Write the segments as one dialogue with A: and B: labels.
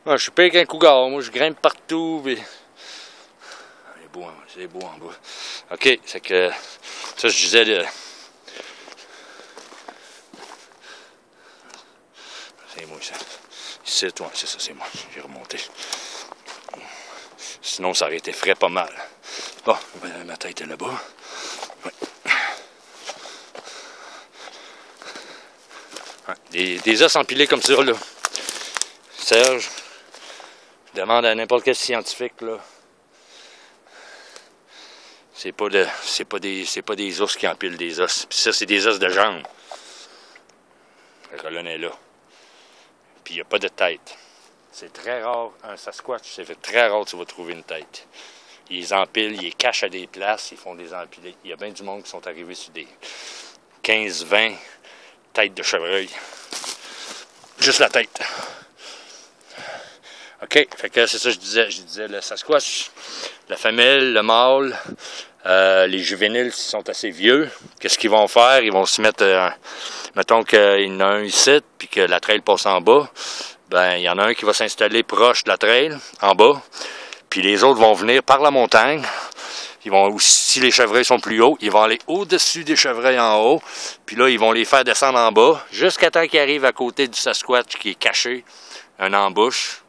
A: Ah, je suis pire qu'un cougar, moi je grimpe partout. Pis... C'est beau en bas. Ok, c'est que ça je disais de... C'est moi ça. Ici, toi, c'est ça, c'est moi. J'ai remonté. Sinon ça aurait été frais pas mal. Bon, ma tête est là-bas. Ouais. Ouais, des os empilés comme ça là. Serge, je demande à n'importe quel scientifique là. C'est pas des ours qui empilent des os. Puis ça, c'est des os de jambes. La colonne est là. Puis il n'y a pas de tête. C'est très rare, un Sasquatch, c'est très rare que tu vas trouver une tête. Ils les empilent, ils les cachent à des places, ils font des empilés. Il y a bien du monde qui sont arrivés sur des 15-20 têtes de chevreuil. Juste la tête. OK, fait que c'est ça que je disais. Je disais le Sasquatch, la femelle, le mâle, les juvéniles s'ils sont assez vieux, qu'est-ce qu'ils vont faire? Ils vont se mettre, mettons qu'il y en a un ici, puis que la trail passe en bas, ben il y en a un qui va s'installer proche de la trail, en bas, puis les autres vont venir par la montagne. Ils vont, si les chevreuils sont plus hauts, ils vont aller au-dessus des chevreuils en haut, puis là, ils vont les faire descendre en bas, jusqu'à temps qu'ils arrivent à côté du Sasquatch qui est caché, un embouche,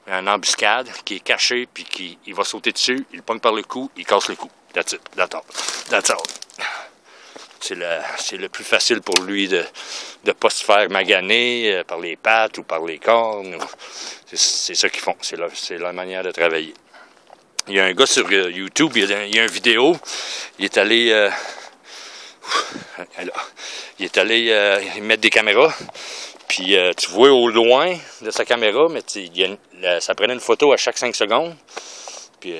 A: une embuscade qui est caché, puis il va sauter dessus, il le pogne par le cou, il casse le cou. That's it. That's all. C'est le plus facile pour lui de ne pas se faire maganer par les pattes ou par les cornes. C'est ça qu'ils font. C'est leur manière de travailler. Il y a un gars sur YouTube, il y a une vidéo, il est allé mettre des caméras. Puis tu vois au loin de sa caméra, mais ça prenait une photo à chaque 5 secondes. Puis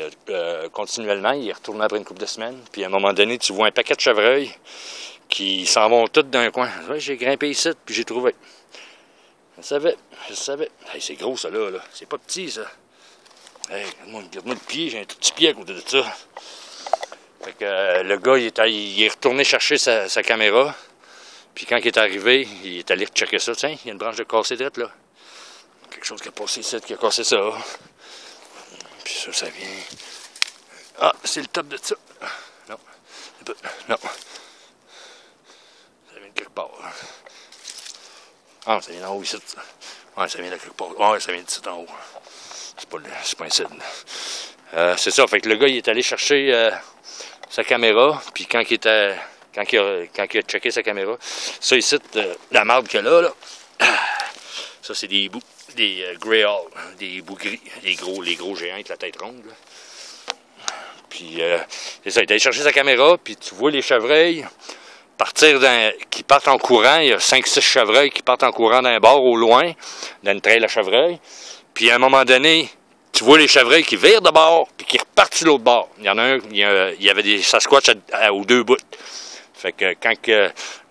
A: continuellement, il est retourné après une couple de semaines. Puis à un moment donné, tu vois un paquet de chevreuils qui s'en vont tous d'un coin. Ouais, j'ai grimpé ici, puis j'ai trouvé. Je savais. Hey, c'est gros ça là. C'est pas petit ça. Hey, regarde-moi le pied, j'ai un tout petit pied à côté de ça. Fait que le gars, il est retourné chercher sa caméra. Puis quand il est arrivé, il est allé checker ça. Tiens, il y a une branche de cassé drette là. Quelque chose qui a passé ici, qui a cassé ça. Puis ça vient... Ah, c'est le top de ça. Non. Non. Ça vient de quelque part. Ah, ça vient d'en haut ici. Ouais, ça vient de quelque part. Ouais, ça vient d'ici en haut. C'est pas ici. C'est ça. Fait que le gars, il est allé chercher sa caméra. Puis quand il a checké sa caméra, ça ici, la marde qu'il y a là, ça c'est des bouts, des grey hall, des bouts gris, les gros géants avec la tête ronde. Là. Puis c'est ça, il est allé chercher sa caméra, puis tu vois les chevreuils qui partent en courant. Il y a 5-6 chevreuils qui partent en courant d'un bord au loin, d'une trail à chevreuil. Puis à un moment donné, tu vois les chevreuils qui virent de bord, puis qui repartent sur l'autre bord. Il y en a un, il y avait des Sasquatch aux deux bouts. Fait que quand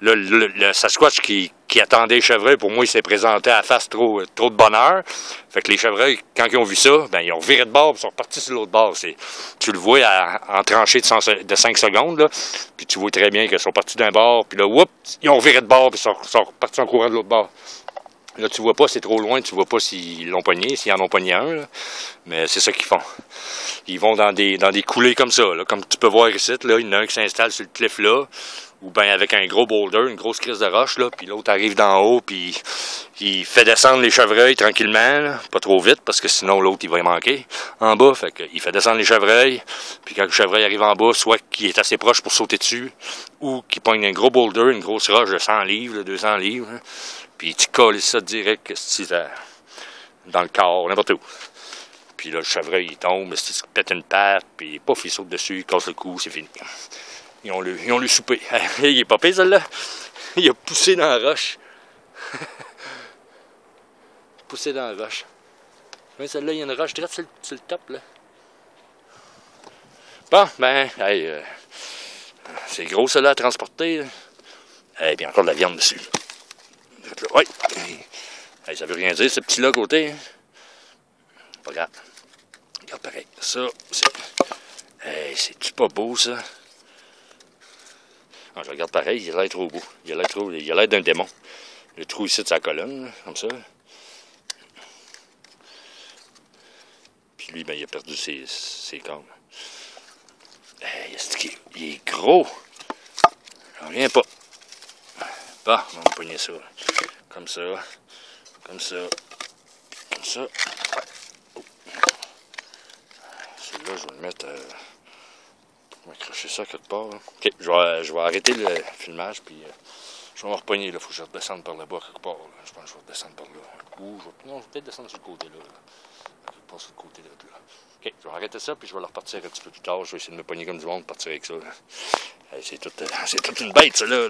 A: le Sasquatch qui attendait les chevreuils, pour moi, il s'est présenté à la face trop de bonheur. Fait que les chevreuils, quand ils ont vu ça, ben ils ont viré de bord et sont repartis sur l'autre bord. Tu le vois en tranchée de 5 secondes, là, puis tu vois très bien qu'ils sont partis d'un bord, puis là, whoops, ils ont viré de bord et sont repartis en courant de l'autre bord. Là, tu vois pas, c'est trop loin, tu vois pas s'ils l'ont pogné, s'ils en ont pogné un, là. Mais c'est ça qu'ils font. Ils vont dans des coulées comme ça, là. Comme tu peux voir ici, là, il y en a un qui s'installe sur le cliff là, ou bien avec un gros boulder, une grosse crise de roche, là, puis l'autre arrive d'en haut, puis il fait descendre les chevreuils tranquillement, là, pas trop vite, parce que sinon l'autre, il va y manquer en bas, fait qu'il fait descendre les chevreuils, puis quand le chevreuil arrive en bas, soit qu'il est assez proche pour sauter dessus, ou qu'il pogne un gros boulder, une grosse roche de 100 livres, 200 livres, hein, puis tu colles ça direct dans le corps, n'importe où. Puis là, le chevreuil, il tombe, il se pète une patte, puis pouf, il saute dessus, il casse le cou, c'est fini. Ils ont le soupé. Il est pas pire, celle-là. Il a poussé dans la roche. Poussé dans la roche. Oui, celle-là, il y a une roche droite sur le top, là. Bon, ben, hey, c'est gros, celle-là, à transporter. Et puis encore de la viande dessus. Oui. Hey, ça veut rien dire, ce petit-là à côté. Hein? Pas grave. Regarde pareil. Ça, c'est... Hey, c'est-tu pas beau, ça? Ah, je regarde pareil, il a l'air trop beau. Il a l'air d'un démon. Le trou ici de sa colonne, là, comme ça. lui, ben, il a perdu ses cornes. Hey, il est gros! J'en reviens pas. Bon, on va pogner ça. Comme ça. Comme ça. Comme ça. Oh. Celui-là, je vais le mettre... je vais accrocher ça quelque part. Hein. Ok, je vais arrêter le filmage, puis je vais me repogner. Il faut que je redescende par là-bas quelque part. Là. Je pense que je vais redescendre par là. Ou non, je vais peut-être descendre sur le côté là. Quelque part sur le côté là. Ok, je vais arrêter ça, puis je vais le repartir un petit peu plus tard. Je vais essayer de me pogner comme du monde, partir avec ça. Hey, c'est toute une bête, ça là.